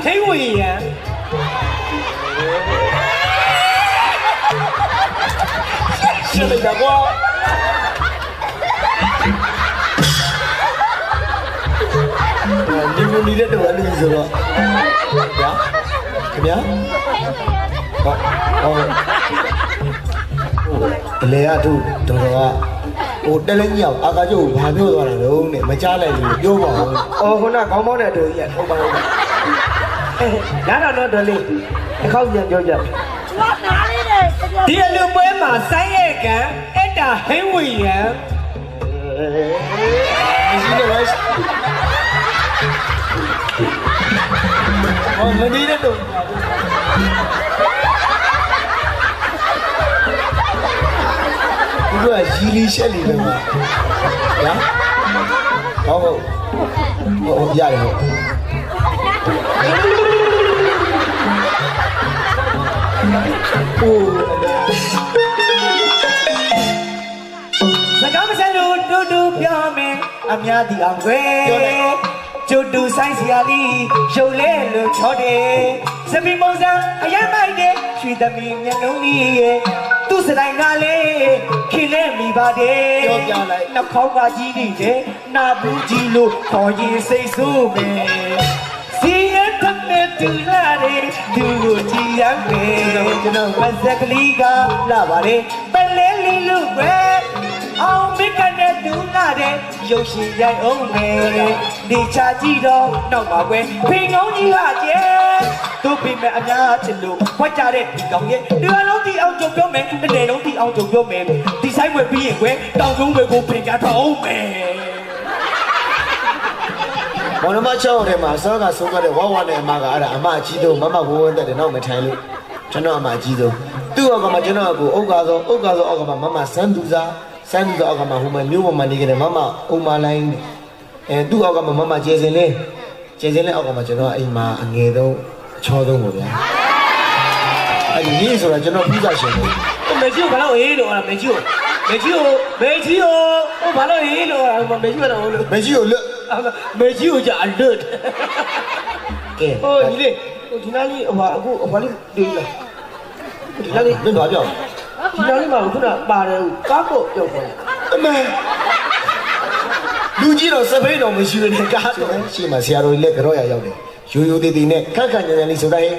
黑委员。是那个我。你们你这都玩的是吧？呀？怎么样？လေရသူတော်တော်ကဟိုတက်လက်ကြီးအောင်အာကာကျုပ်ဘာပြောသွားတာလုံးနဲ့မကြားလိုက်ဘူးပြောပါဦး။အော်ခုနခေါင်းပေါင်းတဲ့တို့ကြီးကထုတ်ပါဦး။နားတော့တော်လေးတစ်ခေါက်ပြန်ပြောကြ။ဒီအလူပွဲမှာဆိုင်းရဲ့ကံအဲ့တာဟင်းဝီရန်မရှိတော့ဘူး။အော်မဒီတဲ့တော့သူကရီလီရှက်လီပဲမှာနော်ဟုတ်ရတယ်ဟုတ်โอ้စကားမဆိုင်လို့တူတူပြောမယ်အများဒီအောင်ွယ်ကျုပ်တူဆိုင်စရာလေးရုပ်လဲလို့ချောတယ်စပင်းပုံစံအရင်မိုက်တဲ့ရွှေသမီးမျက်လုံးလေးရဲ့သူစတိုင်းကလေးခင်လဲမိပါတယ်ပြောပြလိုက်နှောက်ခေါင်းကကြီးနေတယ်နာဘူးကြီးလို့ခေါ်ရင်စိတ်ဆိုးမယ်စီရတဲ့မဲ့တူလာတယ်သူကိုကြည်ရမယ်ကျွန်တော်မဆက်ကလေးကလာပါတယ်ပလဲလေးလို့ပဲအောင်မကနဲ့တူလာတဲ့ရုပ်ရှင်ရိုက်အောင်မယ်နေချကြည့်တော့နောက်ပါကွယ်ဖိငုံကြီးကကျဲသူ့ပြမဲ့အများချစ်လို့ဖွက်ကြတဲ့ဒီကောင်ရဲ့ဒီလုံးတီအောင်ကြုံပြောမယ်တစ်နေ့လုံးတီအောင်ကြုံပြောမယ်ဒီဆိုင်ဝယ်ပြီးရင်ကွယ်တောင်ကျုံးဝယ်ကိုပြင်ကြထောင်းမယ်မောင်နှမချောင်းထဲမှာစောကဆုံးခဲ့တဲ့ဝဝနဲ့အမကအဲ့ဒါအမအကြီးဆုံးမမဝဝန်းတဲ့နောက်မထိုင်လို့ကျွန်တော်အမအကြီးဆုံးသူ့အောက်ကမှကျွန်တော်ကိုအုတ်ကားစောအောက်ကမှမမစန်းသူစားစန်းသူစားအောက်ကမှဟိုမှာမျိုးပေါ်မှာနေကြတယ်မမအုံမလိုင်းသူ့အောက်ကမှမမကျေစင်လေးအောက်ကမှကျွန်တော်အိမ်မှာအငယ်ဆုံးအချောဆုံးပေါ့ဗျာအဲ့ဒီရေးဆိုတာကျွန်တော်ပြီးသားရှင်တယ်မေကြီးကိုဘာလို့အေးလို့မေကြီးကိုဘာလို့အေးလို့မေကြီးကတော့လို့မေကြီးကိုလွတ်မေကြီးကိုကြာအလွတ်ကဲဟိုဒီလေဒီနားလေးဟိုအခုဘာလေးတွေ့လားဒီနားလေးလွတ်သွားပြောဒီနားလေးမှာခုနပါတယ်ကားကိုပြောက်သွားအမေလူကြီးတော့စပိန်တော်မရှိတဲ့ကားတော့ရှေ့မှာဆရာတော်ကြီးလက်ကြောက်ရရောက်တယ်ရိုးရိုးသေးသေးနဲ့ခက်ခက်ညံ့ညံ့လေးဆိုတိုင်း